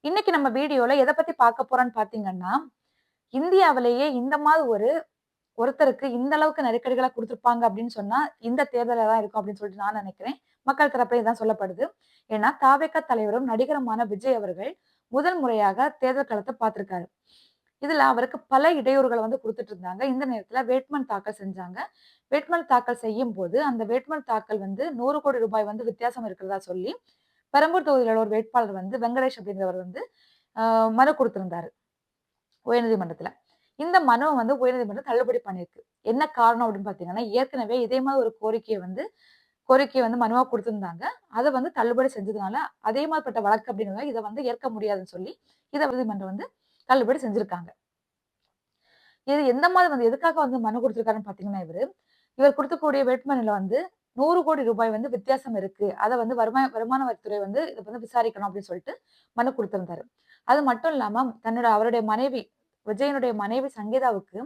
இன்னைக்கு நம்ம வீடியோல எத பத்தி பார்க்க போறோம்ன்னு பார்த்தீங்கன்னா, இந்தியாவிலேயே இந்த மாதிரி ஒருத்தருக்கு இந்த அளவுக்கு நெருக்கடிகள குடுத்திருப்பாங்க அப்படின்னு சொன்னா, இந்த தேர்தல்ல தான் இருக்கும் அப்படின்னு சொல்லிட்டு நான் நெனைக்கிறேன். மக்கள் தரப்புல இதான் சொல்லப்படுது. ஏன்னா, தாவேகா தலைவரும், நடிகருமான விஜய் அவர்கள் முதல் முறையாக தேர்தல் களத்த பார்த்திருக்காரு. இதுல அவருக்கு பல இடையூறுகள குடுத்துட்டு இருந்தாங்க. இந்த நேரத்துல வேட்புமனு தாக்கல் செஞ்சாங்க. வேட்புமனு தாக்கல் செய்யும்போது, அந்த வேட்புமனு தாக்கல் ரூ. 100,00,00,000 வித்தியாசம் இருக்கிறதா சொல்லி, பெரம்பூர் தொகுதியில உள்ள ஒரு வேட்பாளர் வெங்கடேஷ் அப்படிங்கிறவர் அ மனு குடுத்திருந்தாரு உயர்நீதிமன்றத்துல. இந்த மனுவ உயர்நீதிமன்றம் தள்ளுபடி பண்ணியிருக்கு. என்ன காரணம் அப்படின்னு பார்த்தீங்கன்னா, ஏற்கனவே இதே மாரி ஒரு கோரிக்கைய மனுவா குடுத்திருந்தாங்க. அத தள்ளுபடி செஞ்சதுனால, அதே மாரிப்பட்ட வழக்கு அப்படிங்கிறதுனால இத ஏற்க முடியாதுன்னு சொல்லி, இத நீதிமன்றம் தள்ளுபடி செஞ்சிருக்காங்க. இது எந்த மாரி எதுக்காக மனு குடுத்திருக்காருன்னு பார்த்தீங்கன்னா இவர் குடுக்கக்கூடிய வேட்புமனுல ரூ. 100,00,00,000 வித்தியாசம் இருக்கு. அத வருமான வரித்துறை இத விசாரிக்கணும் அப்படின்னு சொல்லிட்டு மனு குடுத்திருந்தாரு. அது மட்டும் இல்லாம அவருடைய மனைவி விஜயனுடைய மனைவி சங்கீதாவுக்கு ரூ.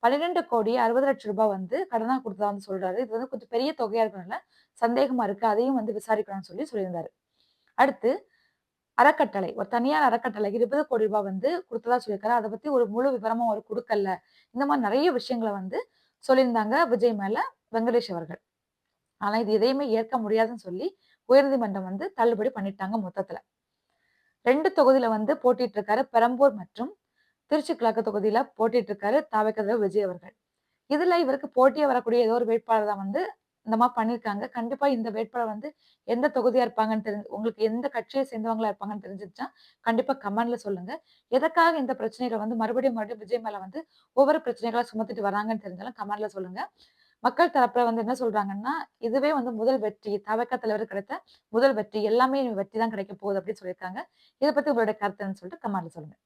12,60,00,000 கடனா குடுத்ததா சொல்றாரு. இது கொஞ்சம் பெரிய தொகையா இருக்கனால சந்தேகமா இருக்கு. அதையும் விசாரிக்கணும்னு சொல்லியிருந்தாரு. அடுத்து அறக்கட்டளை. ஒரு தனியார் அறக்கட்டளை ரூ. 20,00,00,000 குடுத்ததா சொல்லியிருக்காரு. அத பத்தி ஒரு முழு விவரமும் அவரு குடுக்கல. இந்த மாரி நெறைய விஷயங்கள சொல்லியிருந்தாங்க விஜய் மேல வெங்கடேஷ் அவர்கள். ஆனா இது எதையுமே ஏற்க முடியாதுன்னு சொல்லி உயர்நீதிமன்றம் தள்ளுபடி பண்ணிட்டாங்க மொத்தத்துல. 2 தொகுதியில போட்டிட்டு இருக்காரு. பெரம்பூர் மற்றும் திருச்சி கிழக்கு தொகுதியில போட்டிட்டு இருக்காரு தாவேக்கா விஜய் அவர்கள். இதுல இவருக்கு போட்டியா வரக்கூடிய ஏதோ ஒரு வேட்பாளர் தான் இந்த மாரி பண்ணியிருக்காங்க. கண்டிப்பா இந்த வேட்பாளர் எந்த தொகுதியா இருப்பாங்கன்னு உங்களுக்கு எந்த கட்சிய சேர்ந்தவங்களா இருப்பாங்கன்னு தெரிஞ்சுச்சுன்னா, கண்டிப்பா கமெண்ட்ல சொல்லுங்க. எதற்காக இந்த பிரச்சனைகள மறுபடியும் விஜய் மேல ஒவ்வொரு பிரச்சனைகளா சுமத்திட்டு வராங்கன்னு தெரிஞ்சாலும் கமெண்ட்ல சொல்லுங்க. மக்கள் தரப்புல என்ன சொல்றாங்கன்னா, இதுவே முதல் வெற்றி. தவேகா தலைவருக்கு கிடைத்த முதல் வெற்றி. எல்லாமே வெற்றி தான் கிடைக்க போகுது அப்படின்னு சொல்லியிருக்காங்க. இத பத்தி உங்களுடைய கருத்து என்னன்னு சொல்லிட்டு கமெண்ட்ல சொல்லுங்க.